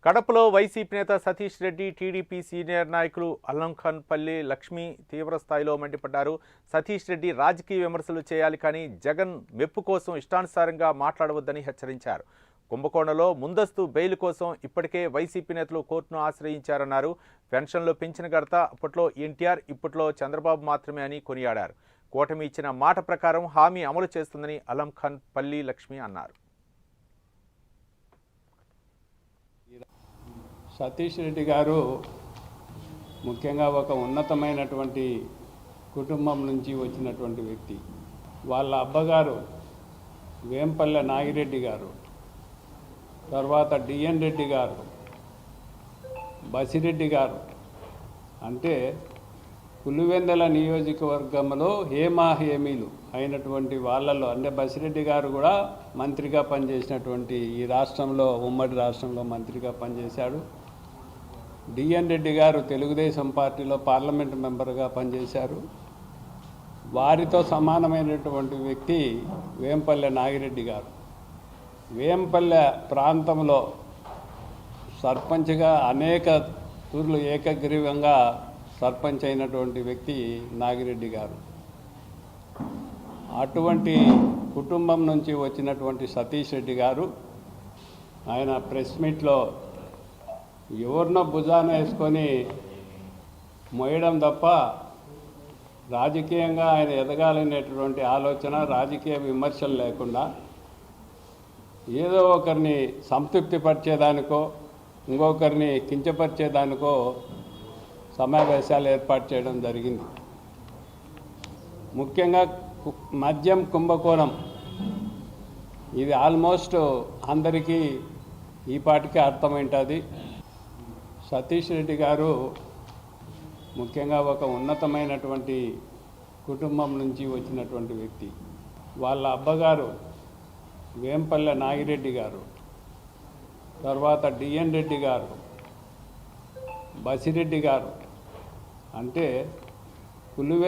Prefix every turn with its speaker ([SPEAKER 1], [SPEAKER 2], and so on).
[SPEAKER 1] కడపలో వైసీపీ నేత Satish Reddy, TDP senior నాయకులు అల్లంఖన్పల్లి లక్ష్మి తీవ్రస్థాయిలో మండిపడ్డారు. సతీష్ రెడ్డి రాజకీయ విమర్శలు చేయాలి కానీ జగన్ మెప్పు కోసం ఇష్టానుసారంగా మాట్లాడవద్దని హెచ్చరించారు. కుంభకోణంలో ముందస్తు బెయిల్ కోసం ఇప్పటికే వైసీపీ నేతలు కోర్టును ఆశ్రయించారన్నారు. పెన్షన్లు పెంచిన ఘనత అప్పట్లో ఎన్టీఆర్, ఇప్పట్లో చంద్రబాబు మాత్రమే అని కొనియాడారు. కూటమి ఇచ్చిన మాట ప్రకారం హామీ అమలు చేస్తుందని అల్లంఖన్పల్లి లక్ష్మి అన్నారు.
[SPEAKER 2] సతీష్ రెడ్డి గారు ముఖ్యంగా ఒక ఉన్నతమైనటువంటి కుటుంబం నుంచి వచ్చినటువంటి వ్యక్తి. వాళ్ళ అబ్బగారు వేంపల్లె నాగిరెడ్డి గారు, తర్వాత డిఎన్ రెడ్డి గారు, బసిరెడ్డి గారు, అంటే పులివెందుల నియోజకవర్గంలో హేమీలు అయినటువంటి వాళ్ళలో, అంటే బసిరెడ్డి గారు కూడా మంత్రిగా పనిచేసినటువంటి ఈ రాష్ట్రంలో, ఉమ్మడి రాష్ట్రంలో మంత్రిగా పనిచేశాడు. డిఎన్ రెడ్డి గారు తెలుగుదేశం పార్టీలో పార్లమెంటు మెంబర్గా పనిచేశారు. వారితో సమానమైనటువంటి వ్యక్తి వేంపల్లె నాగిరెడ్డి గారు. వేంపల్లె ప్రాంతంలో సర్పంచ్గా అనేక తూర్లు ఏకగ్రీవంగా సర్పంచ్ అయినటువంటి వ్యక్తి నాగిరెడ్డి గారు. అటువంటి కుటుంబం నుంచి వచ్చినటువంటి సతీష్ రెడ్డి గారు ఆయన ప్రెస్ మీట్లో ఎవరినో భుజాన వేసుకొని మోయడం తప్ప రాజకీయంగా ఆయన ఎదగాలనేటువంటి ఆలోచన, రాజకీయ విమర్శలు లేకుండా ఏదో ఒకరిని సంతృప్తిపరిచేదానికో ఇంకొకరిని కించపరిచేదానికో సమావేశాలు ఏర్పాటు చేయడం జరిగింది. ముఖ్యంగా మద్యం కుంభకోణం ఇది ఆల్మోస్ట్ అందరికీ ఈ పాటికి అర్థమైంటుంది. సతీష్ రెడ్డి గారు ముఖ్యంగా ఒక ఉన్నతమైనటువంటి కుటుంబం నుంచి వచ్చినటువంటి వ్యక్తి. వాళ్ళ అబ్బగారు వేంపల్లె నాగిరెడ్డి గారు, తర్వాత డిఎన్ రెడ్డి గారు, బసిరెడ్డి గారు, అంటే పులివెందుల